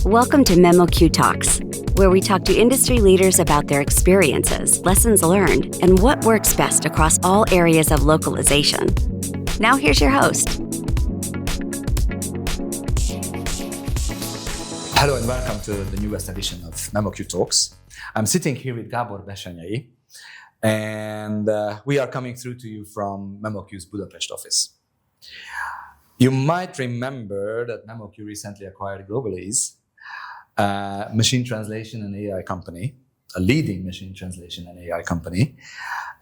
Welcome to memoQ Talks, where we talk to industry leaders about their experiences, lessons learned, and what works best across all areas of localization. Now here's your host. Hello and welcome to the newest edition of memoQ Talks. I'm sitting here with Gábor Bessenyei, and we are coming through to you from memoQ's Budapest office. You might remember that memoQ recently acquired Globalese, a machine translation and AI company, a leading machine translation and AI company.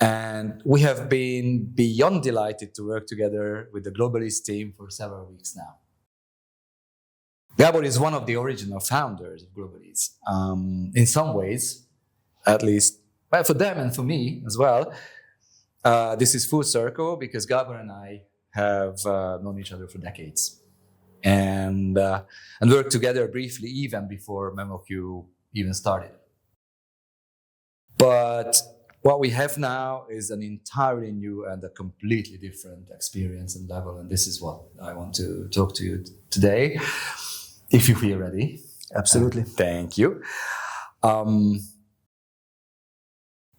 And we have been beyond delighted to work together with the Globalese team for several weeks now. Gábor is one of the original founders of Globalese. In some ways, at least, well, for them and for me as well, this is full circle because Gábor and I have known each other for decades and worked together briefly even before memoQ even started. But what we have now is an entirely new and a completely different experience and level, and this is what I want to talk to you today, if you feel ready. Absolutely. Thank you.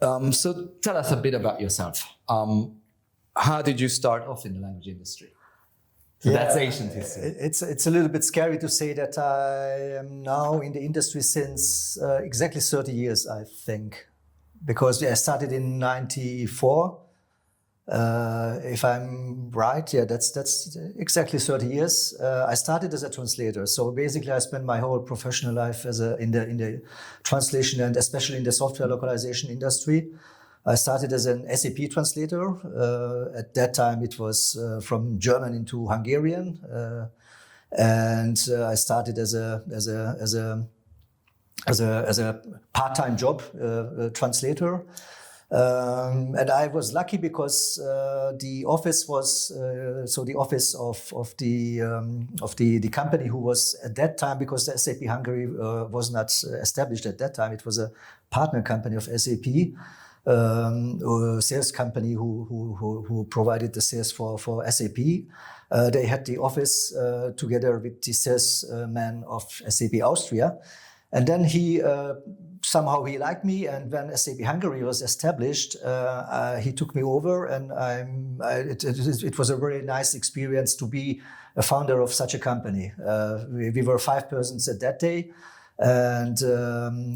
So tell us a bit about yourself. How did you start off in the language industry? So that's ancient history. It's a little bit scary to say that I am now in the industry since exactly 30 years, I think, because I started in '94. If I'm right, that's exactly 30 years. I started as a translator, so basically I spent my whole professional life in the translation and especially in the software localization industry. I started as an SAP translator. At that time, it was from German into Hungarian, and I started as a part-time job translator. And I was lucky because the office was the office of the company who was at that time, because the SAP Hungary was not established at that time. It was a partner company of SAP. Sales company who provided the sales for SAP. They had the office together with the salesman of SAP Austria. And then somehow he liked me, and when SAP Hungary was established, he took me over, and it was a very nice experience to be a founder of such a company. We were 5 persons at that day. And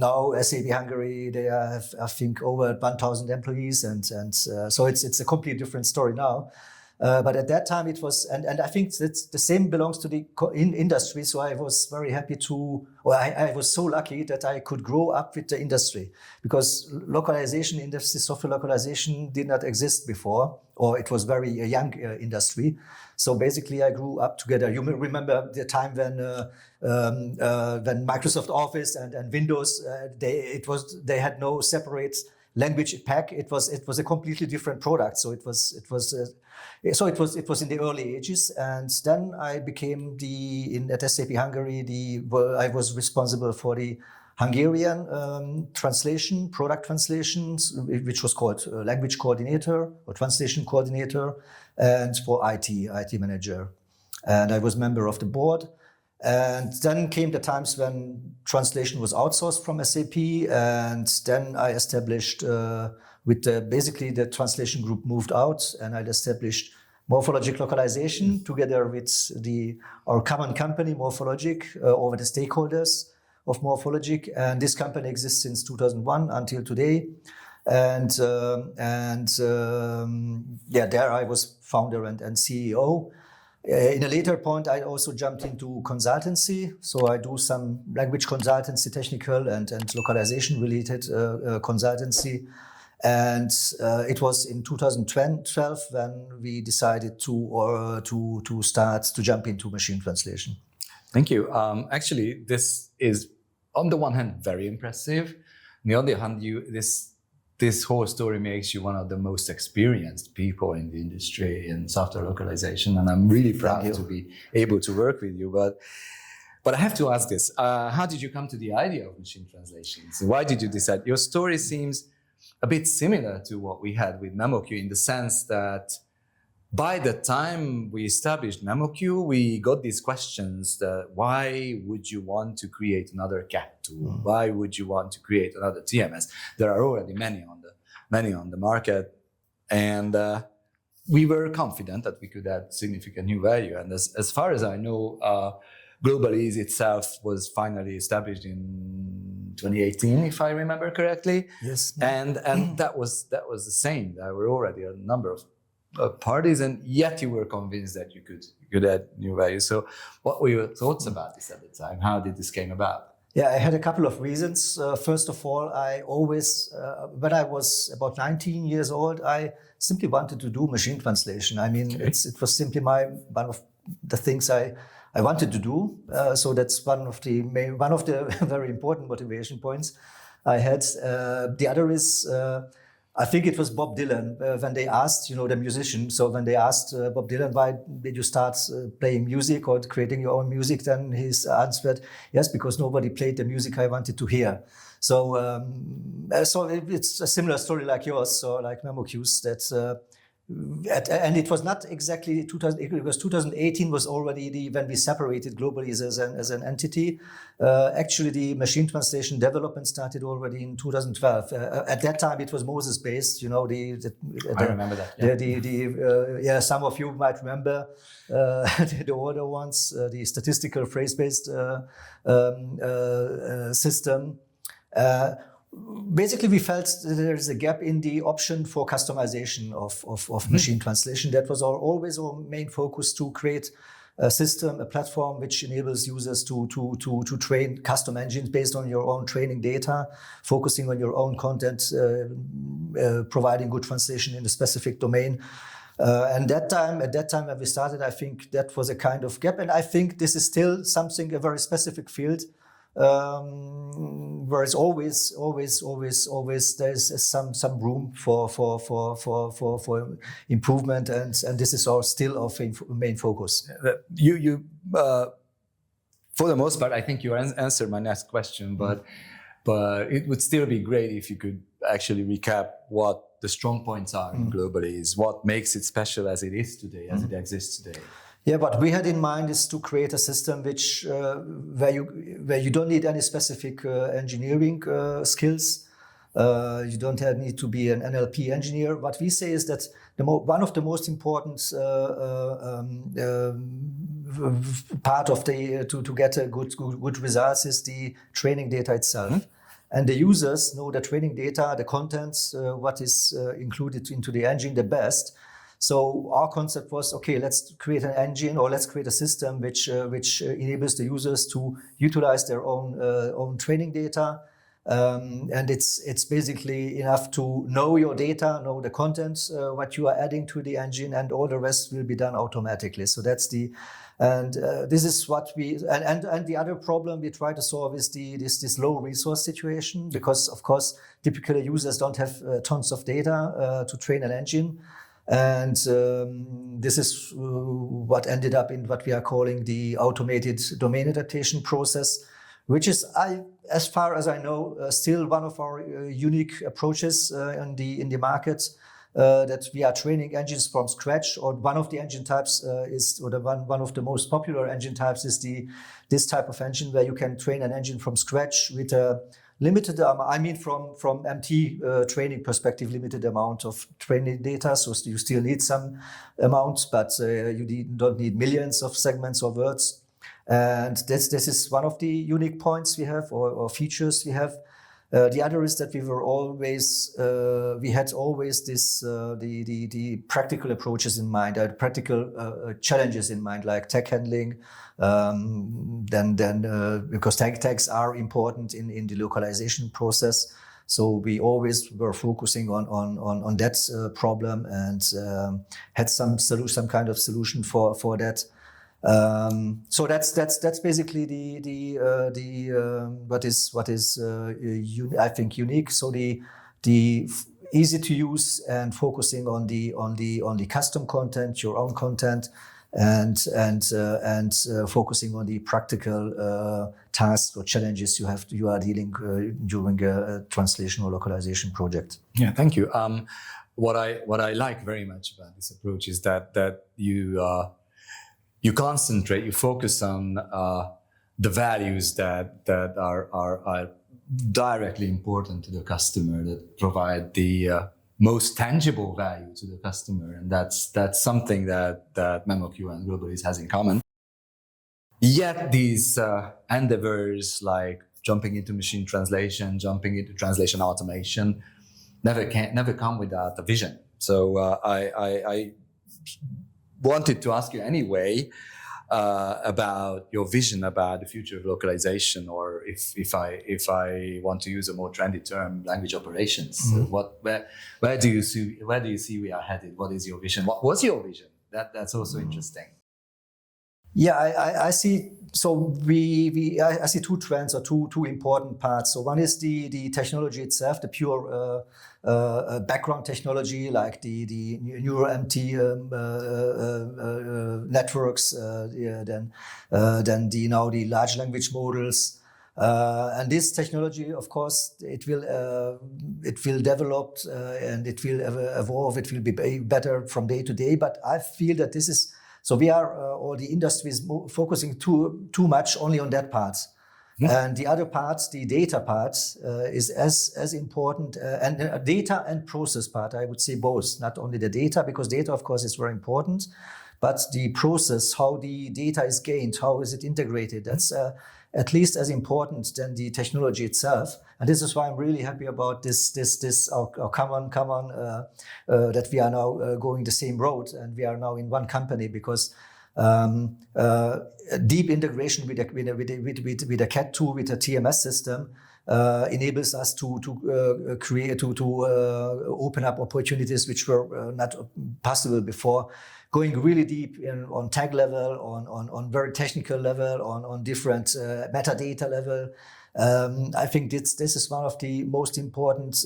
now SAP Hungary, they have, I think, over 1,000 employees, and so it's a completely different story now. But at that time it was, and I think that's the same belongs to the industry. So I was very happy I was so lucky that I could grow up with the industry, because localization industry, software localization did not exist before, or it was very a young industry. So basically I grew up together. You may remember the time when Microsoft Office and Windows, they had no separate language pack. It was a completely different product. So it was in the early ages, and then I became at SAP Hungary. I was responsible for the Hungarian product translations, which was called language coordinator or translation coordinator, and for IT manager. And I was member of the board. And then came the times when translation was outsourced from SAP, and then I established basically the translation group moved out, and I established Morphologic Localization together with our common company Morphologic, over the stakeholders of Morphologic, and this company exists since 2001 until today. And there I was founder and CEO. In a later point, I also jumped into consultancy. So I do some language consultancy, technical and localization related consultancy. And it was in 2012 when we decided to start to jump into machine translation. Thank you. Actually, this is on the one hand very impressive. On the other hand, this whole story makes you one of the most experienced people in the industry in software localization, and I'm really proud to be able to work with you. But I have to ask this: how did you come to the idea of machine translation? So why did you decide? Your story seems a bit similar to what we had with memoQ, in the sense that by the time we established memoQ, we got these questions that why would you want to create another CAT tool? Why would you want to create another TMS? There are already many on the market, and we were confident that we could add significant new value. And as far as I know, Globalese itself was finally established in 2018, if I remember correctly. Yes. And that was the same. There were already a number of parties, and yet you were convinced that you could add new value. So what were your thoughts about this at the time? How did this came about? Yeah, I had a couple of reasons. First of all, I always, when I was about 19 years old, I simply wanted to do machine translation. I mean, Okay. it was simply one of the things I wanted to do. So that's one of the very important motivation points I had. The other is, I think it was Bob Dylan when they asked, the musician. So when they asked Bob Dylan, why did you start playing music or creating your own music? Then his answered, yes, because nobody played the music I wanted to hear. So it's a similar story like yours, so like memoQ's. And it was not exactly 2000. It was 2018 was already when we separated Globalese as an entity. Actually, the machine translation development started already in 2012. At that time, it was Moses based. I remember that. Yeah. Some of you might remember the older ones, the statistical phrase based system. Basically, we felt there is a gap in the option for customization of machine translation. That was always our main focus, to create a system, a platform which enables users to train custom engines based on your own training data, focusing on your own content, providing good translation in a specific domain. And at that time when we started, I think that was a kind of gap. And I think this is still something, a very specific field, where it's always there's some room for improvement, and this is still our main focus. You for the most part, I think you answered my next question, but it would still be great if you could actually recap what the strong points are in Globalese, what makes it special as it is today, as it exists today. Yeah, what we had in mind is to create a system which where you don't need any specific engineering skills. You don't need to be an NLP engineer. What we say is that one of the most important part of to get a good results is the training data itself. And the users know the training data, the contents, what is included into the engine the best. So our concept was, okay, let's create an engine, or let's create a system which enables the users to utilize their own training data. And it's basically enough to know your data, know the contents, what you are adding to the engine, and all the rest will be done automatically. So that's this is what and the other problem we try to solve is this low resource situation, because of course typically users don't have tons of data to train an engine. And this is what ended up in what we are calling the automated domain adaptation process, which is, as far as I know, still one of our unique approaches in the market. That we are training engines from scratch, or one of the engine types one of the most popular engine types is this type of engine where you can train an engine from scratch with a limited, from MT training perspective, limited amount of training data. So you still need some amounts, but you don't need millions of segments or words. And this is one of the unique points we have, or features we have. The other is that we had always this the practical approaches in mind, practical challenges in mind, like tag handling. Because tags are important in the localization process, so we always were focusing on that problem, and had some kind of solution for that. So that's basically what is I think unique. So the easy to use and focusing on the custom content, your own content, and focusing on the practical tasks or challenges you are dealing during a translation or localization project. Yeah, thank you. what I like very much about this approach is that you concentrate, you focus on the values that are directly important to the customer, that provide the most tangible value to the customer, and that's something that memoQ and Globalese has in common. Yet these endeavors, like jumping into machine translation, jumping into translation automation, never come without a vision. So I wanted to ask you anyway about your vision about the future of localization, or if I want to use a more trendy term, language operations. Where do you see we are headed? What is your vision? What was your vision? That's also interesting. Yeah, I see. So I see two trends, or two important parts. So one is the technology itself, the pure background technology, like the neural MT networks, then the large language models. And this technology, of course, it will develop and it will evolve. It will be better from day to day. But I feel that this is. So we are, or the industry is focusing too much only on that part. And the other parts, the data part, is as important, and data and process part, I would say both, not only the data, because data, of course, is very important, but the process, how the data is gained, how is it integrated, that's at least as important than the technology itself. And this is why I'm really happy about this our common that we are now going the same road, and we are now in one company, because deep integration with a CAD tool, with a TMS system, enables us to open up opportunities which were not possible before. Going really deep on tag level, on very technical level, on different metadata level. I think this is one of the most important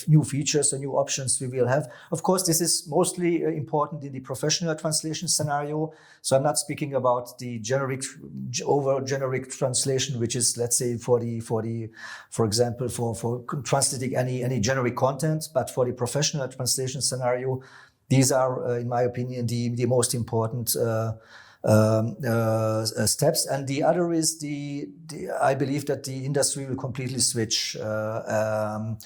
new features or new options we will have. Of course, this is mostly important in the professional translation scenario. So I'm not speaking about the generic translation, which is, let's say, for example, for translating any generic content, but for the professional translation scenario, these are, in my opinion, the most important steps. And the other is I believe that the industry will completely switch. So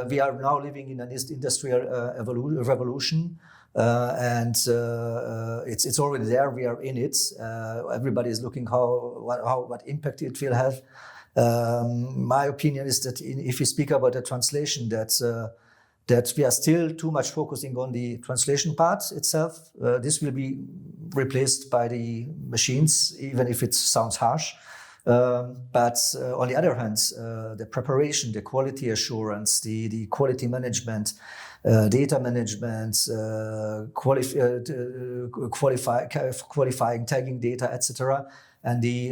we are now living in an industrial revolution, and it's already there. We are in it. Everybody is looking what impact it will have. My opinion is that if you speak about the translation, that we are still too much focusing on the translation part itself. This will be replaced by the machines, even if it sounds harsh. But on the other hand, the preparation, the quality assurance, the quality management, data management, qualifying, tagging data, etc. And the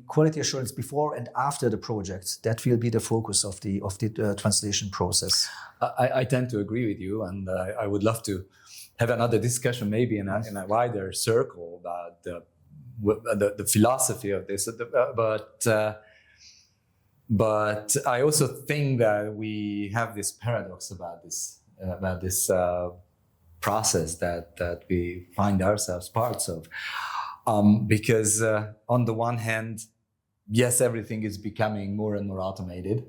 quality assurance before and after the project, that will be the focus of the translation process. I tend to agree with you, and I would love to have another discussion, maybe in a wider circle, about the philosophy of this. But I also think that we have this paradox about this process that we find ourselves parts of. Because on the one hand, yes, everything is becoming more and more automated.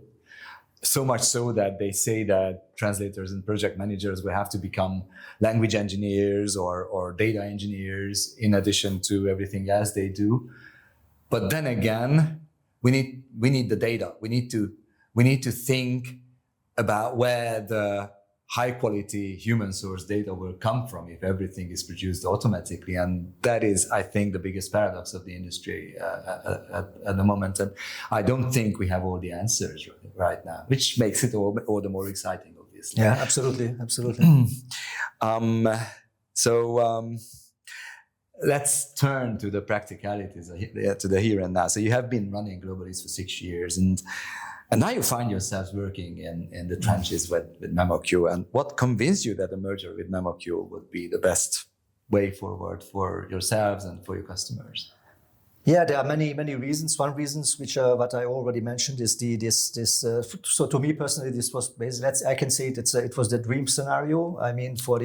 So much so that they say that translators and project managers will have to become language engineers or data engineers in addition to everything else they do. But then again, we need the data. We need to think about where the high quality human source data will come from if everything is produced automatically. And that is, I think, the biggest paradox of the industry at the moment. And I don't think we have all the answers right now, which makes it all the more exciting, obviously. Yeah, absolutely. Let's turn to the practicalities, to the here and now. So you have been running Globalese for 6 years, and now you find yourselves working in the trenches with memoQ. And what convinced you that the merger with memoQ would be the best way forward for yourselves and for your customers? Yeah, there are many reasons. One reason, which what I already mentioned, is so to me personally, this was basically, I can say it was the dream scenario. I mean, for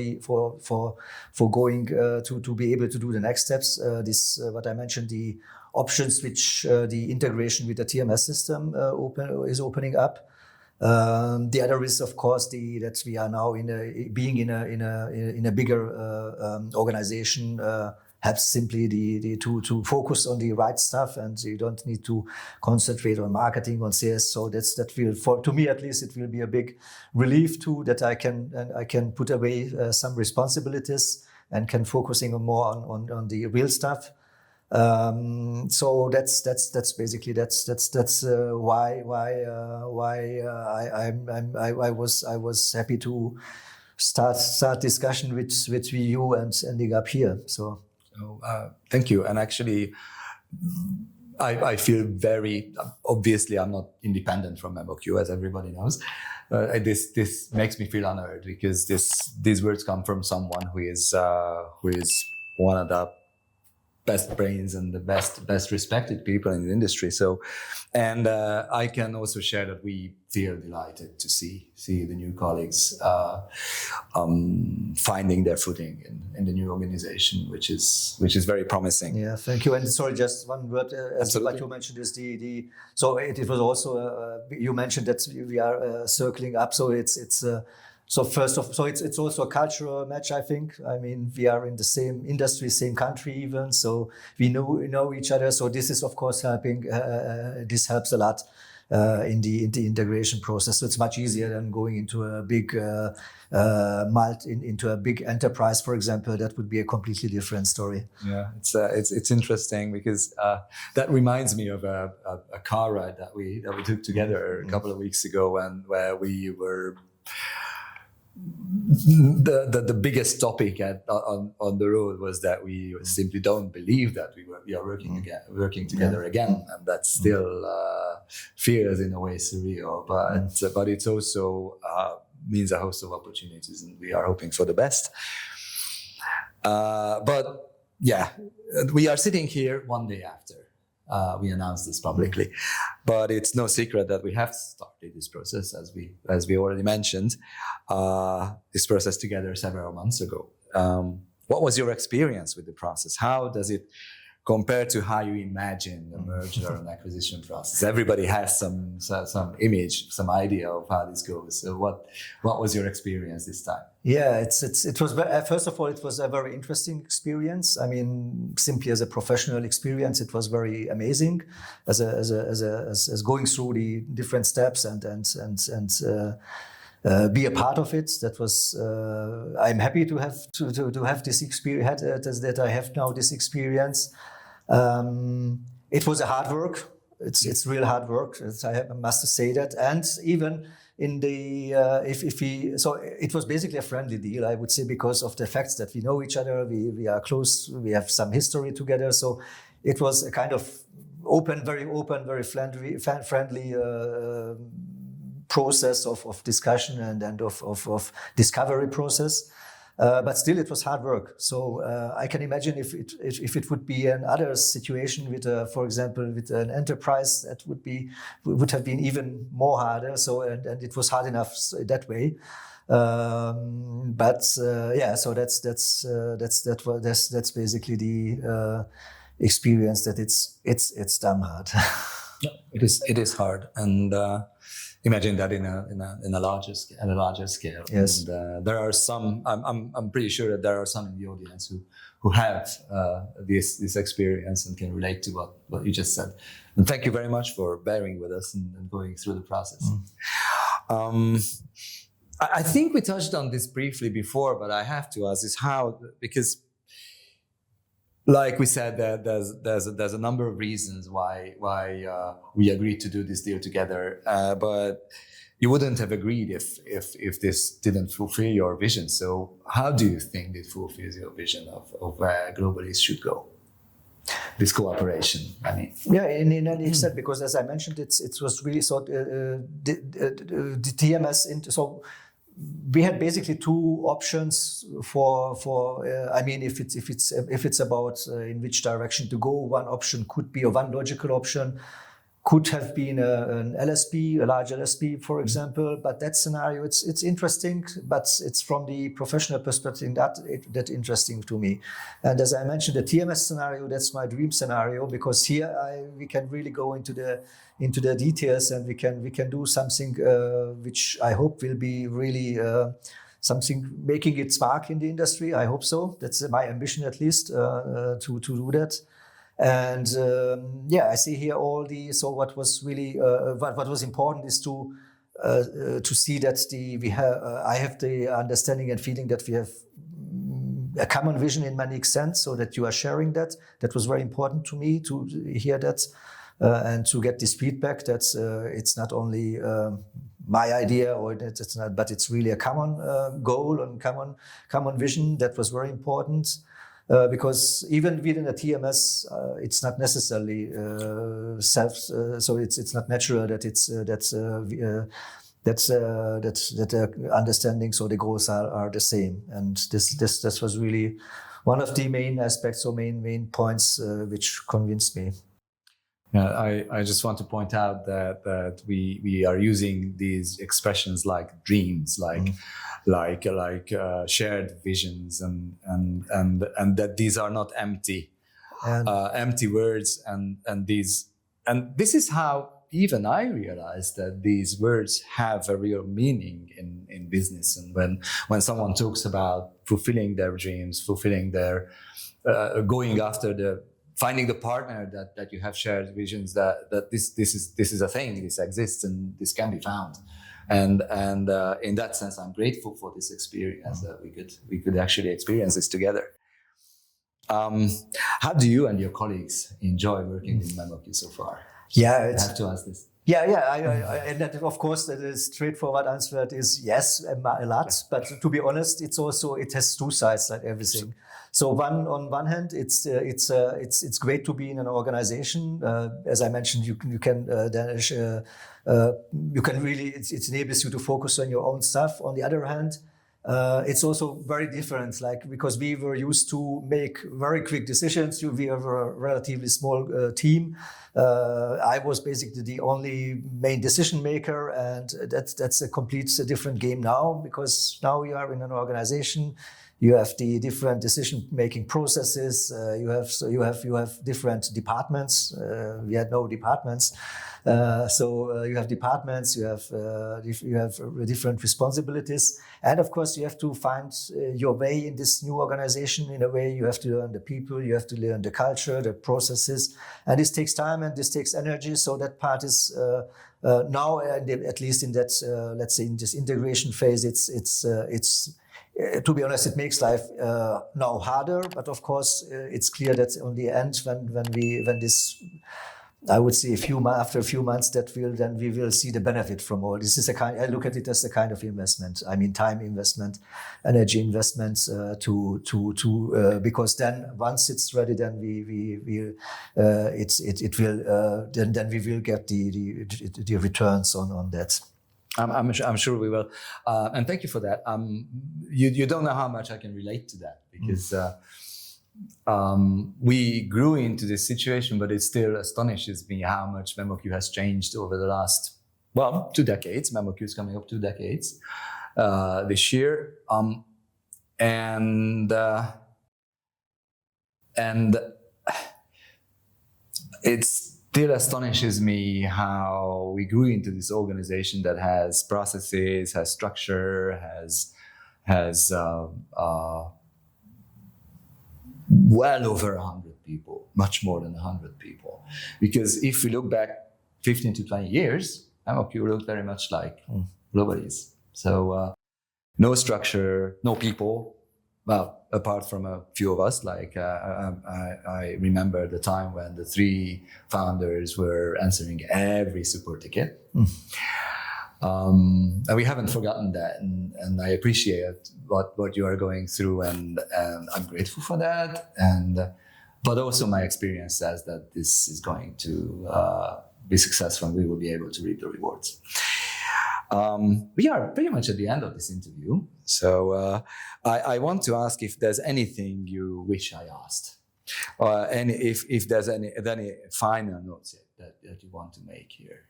going to be able to do the next steps. What I mentioned, the options which the integration with the TMS system is opening up. The other is, of course, that we are now being in a bigger organization. Helps simply to focus on the right stuff, and you don't need to concentrate on marketing, on sales. So that will, to me at least, it will be a big relief too, that I can put away some responsibilities and can focusing more on the real stuff. So that's basically why I was happy to start discussion with you and ending up here. So thank you. And actually, I feel very, obviously I'm not independent from memoQ, as everybody knows. This makes me feel honored, because these words come from someone who is one of the best brains and the best respected people in the industry. So, and I can also share that we feel delighted to see the new colleagues finding their footing in the new organization, which is very promising. Yeah, thank you. And sorry, just one word, as like you mentioned, is so it was also you mentioned that we are circling up. So it's also a cultural match, I think. I mean, we are in the same industry, same country even, so we know each other. So this is, of course, helping. This helps a lot in the integration process. So it's much easier than going into a big into a big enterprise, for example. That would be a completely different story. Yeah, it's interesting, because that reminds me of a car ride that we took together a couple of weeks ago, where we were. The biggest topic on the road was that we simply don't believe that we are working together again, and that still feels in a way surreal. But it's also means a host of opportunities, and we are hoping for the best. But yeah, we are sitting here one day after we announced this publicly, but it's no secret that we have started this process, as we already mentioned, this process together several months ago. What was your experience with the process? How does it compare to how you imagine the merger and acquisition process? Everybody has some image, some idea of how this goes. So what was your experience this time? Yeah, it was first of all, it was a very interesting experience. I mean, simply as a professional experience, it was very amazing as going through the different steps and be a part of it. That was I'm happy to have this experience, that I have now this experience. It was a hard work. It's real hard work. I must say that. And even in the so it was basically a friendly deal, I would say, because of the facts that we know each other, we are close, we have some history together. So it was a kind of very friendly process of discussion and of discovery process. But still, it was hard work. So I can imagine if it would be another situation with, for example, with an enterprise, that would have been even more harder. So and it was hard enough that way. But yeah, so that's basically the experience, that it's damn hard. Yeah, it is hard, and imagine that in a larger scale. Yes. And there are some. I'm pretty sure that there are some in the audience who have this experience and can relate to what you just said. And thank you very much for bearing with us and going through the process. I think we touched on this briefly before, but I have to ask this: how, because, like we said, there's a number of reasons why we agreed to do this deal together, but you wouldn't have agreed if this didn't fulfill your vision. So how do you think it fulfills your vision of where Globalese should go? This cooperation, I mean. Yeah, in any extent, because as I mentioned, it was really so the TMS. So we had basically two options for I mean, if it's about in which direction to go. One option could be, or one logical option could have been an LSP, a large LSP, for example. But that scenario, it's interesting, but it's from the professional perspective that interesting to me. And as I mentioned, the TMS scenario, that's my dream scenario, because here we can really go into the details, and we can do something which I hope will be really something making it spark in the industry. I hope so. That's my ambition, at least, to do that. And I see here all the. So what was really what was important is to see that I have the understanding and feeling that we have a common vision in many extents, so that you are sharing that. That was very important to me to hear that and to get this feedback that it's not only my idea, or that it's not, but it's really a common goal and common vision. That was very important. Because even within a TMS, it's not necessarily so it's not natural that the understandings or the goals are the same. And this was really one of the main aspects or main points which convinced me. Yeah, I just want to point out that we are using these expressions like dreams, like shared visions, and that these are not empty words, and this is how even I realized that these words have a real meaning in business. And when someone talks about fulfilling their dreams, fulfilling their going after finding the partner that you have shared visions, that this is a thing, this exists, and this can be found. And in that sense, I'm grateful for this experience, that we could actually experience this together. How do you and your colleagues enjoy working with memoQ so far? Yeah, I have to ask this. Yeah. And that, of course, the straightforward answer is yes, a lot. But to be honest, it has two sides, like everything. So on one hand, it's great to be in an organization. As I mentioned, you can really, it enables you to focus on your own stuff. On the other hand, it's also very different, because we were used to make very quick decisions. We are a relatively small team. I was basically the only main decision maker, and that's a complete different game now, because now we are in an organization. You have the different decision-making processes. You have different departments. We had no departments, so you have departments. You have different responsibilities, and of course you have to find your way in this new organization. In a way, you have to learn the people. You have to learn the culture, the processes, and this takes time and this takes energy. So that part is now, at least in that, let's say, in this integration phase, it's. To be honest, it makes life now harder, but of course it's clear that on the end, when this, I would say after a few months, we will see the benefit from all this. I look at it as a kind of investment. I mean, time investment, energy investments because then once it's ready, then we will get the returns on that. I'm sure we will, and thank you for that. You don't know how much I can relate to that, because we grew into this situation, but it still astonishes me how much memoQ has changed over the last 2 decades. memoQ is coming up 2 decades this year, and it's. Still astonishes me how we grew into this organization that has processes, has structure, has well over 100 people, much more than 100 people. Because if we look back 15 to 20 years, memoQ looked very much like Globalese. So no structure, no people. Well, apart from a few of us, I remember the time when the 3 founders were answering every support ticket. And we haven't forgotten that, and I appreciate what you are going through, and I'm grateful for that. But also my experience says that this is going to be successful, and we will be able to reap the rewards. We are pretty much at the end of this interview. So I want to ask if there's anything you wish I asked. And if there's any final notes that you want to make here.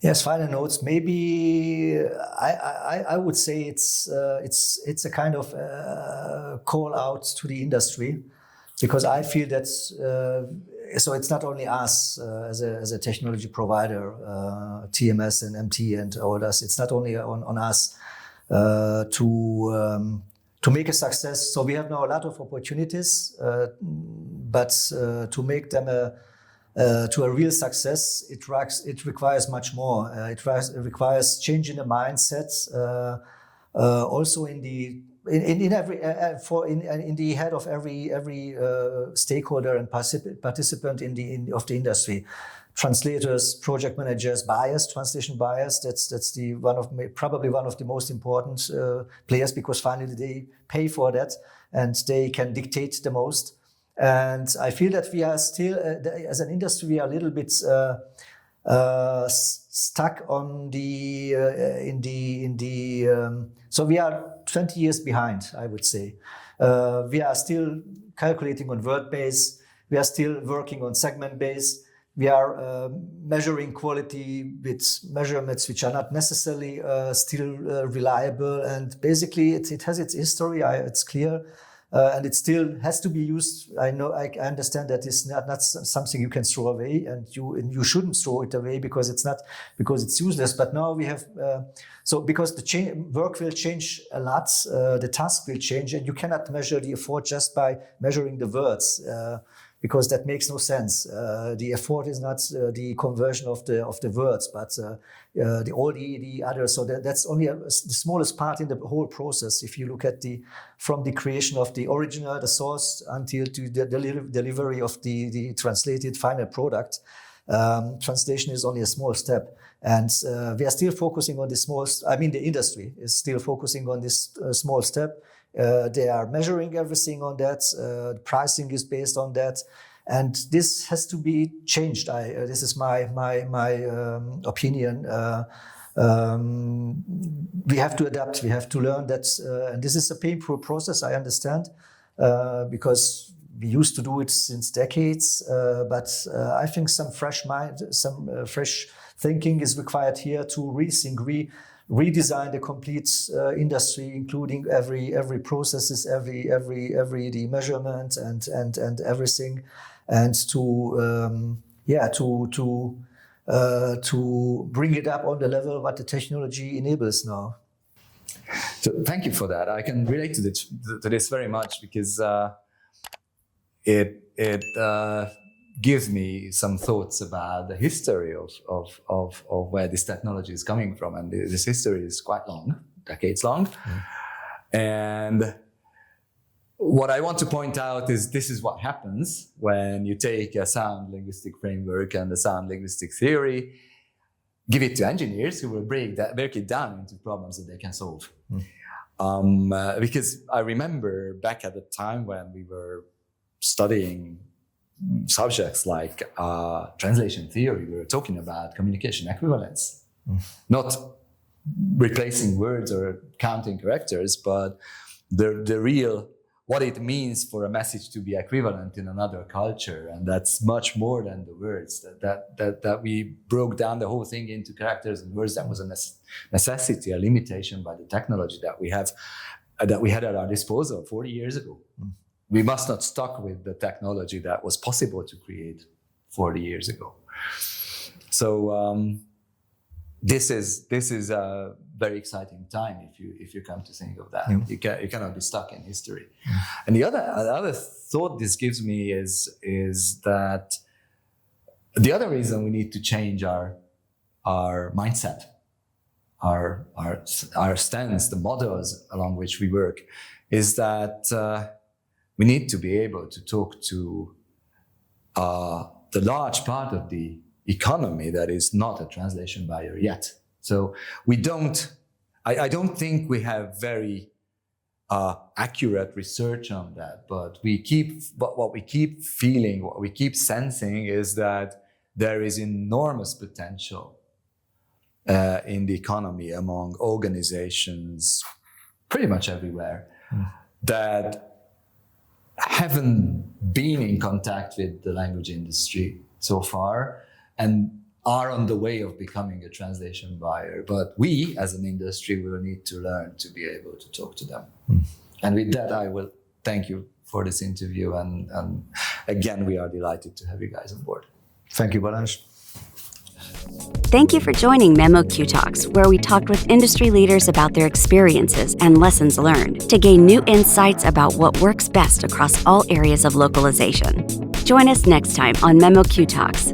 Yes, final notes. Maybe I would say it's a kind of call out to the industry, because I feel that so it's not only us as a technology provider, TMS and MT and others. It's not only on us to make a success. So we have now a lot of opportunities, but to make them to a real success, it requires much more. It requires changing the mindset, also in the head of every stakeholder and participant of the industry. Translators, project managers, buyers, translation buyers. That's probably one of the most important players, because finally they pay for that and they can dictate the most. And I feel that we are still, as an industry, we are a little bit stuck on so we are 20 years behind, I would say. We are still calculating on word base. We are still working on segment base. We are measuring quality with measurements which are not necessarily still reliable. And basically, it has its history. It's clear. And it still has to be used. I understand that it's not something you can throw away, and you shouldn't throw it away because it's useless. But now we have because the work will change a lot, the task will change, and you cannot measure the effort just by measuring the words, because that makes no sense. The effort is not the conversion of the words, but all the others. So that's only the smallest part in the whole process. If you look at from the creation of the original, the source, until to the delivery of the translated final product, translation is only a small step. And we are still focusing on this the industry is still focusing on this small step. They are measuring everything on that. Pricing is based on that, and this has to be changed. This is my opinion. We have to adapt. We have to learn that, and this is a painful process. I understand, because we used to do it since decades. But I think some fresh thinking is required here to rethink, redesign the complete industry, including every processes, every the measurement and everything, and to bring it up on the level what the technology enables now. So thank you for that. I can relate to this very much, because it gives me some thoughts about the history of where this technology is coming from. And this history is quite long, decades long. And what I want to point out is this is what happens when you take a sound linguistic framework and a sound linguistic theory, give it to engineers who will break it down into problems that they can solve. Because I remember back at the time when we were studying subjects like translation theory, we were talking about communication equivalence, not replacing words or counting characters, but the real, what it means for a message to be equivalent in another culture. And that's much more than the words, that we broke down the whole thing into characters and words. That was a necessity, a limitation by the technology that we had at our disposal 40 years ago. We must not stuck with the technology that was possible to create 40 years ago. So this is a very exciting time if you come to think of that. You cannot be stuck in history. And the other thought this gives me is that the other reason we need to change our mindset, our stance, the models along which we work, is that we need to be able to talk to the large part of the economy that is not a translation buyer yet. So I don't think we have very accurate research on that, but what we keep feeling, what we keep sensing is that there is enormous potential in the economy among organizations pretty much everywhere that haven't been in contact with the language industry so far and are on the way of becoming a translation buyer. But we as an industry will need to learn to be able to talk to them. And with that, I will thank you for this interview. And again, we are delighted to have you guys on board. Thank you, Balázs. Thank you for joining memoQ Talks, where we talked with industry leaders about their experiences and lessons learned to gain new insights about what works best across all areas of localization. Join us next time on memoQ Talks.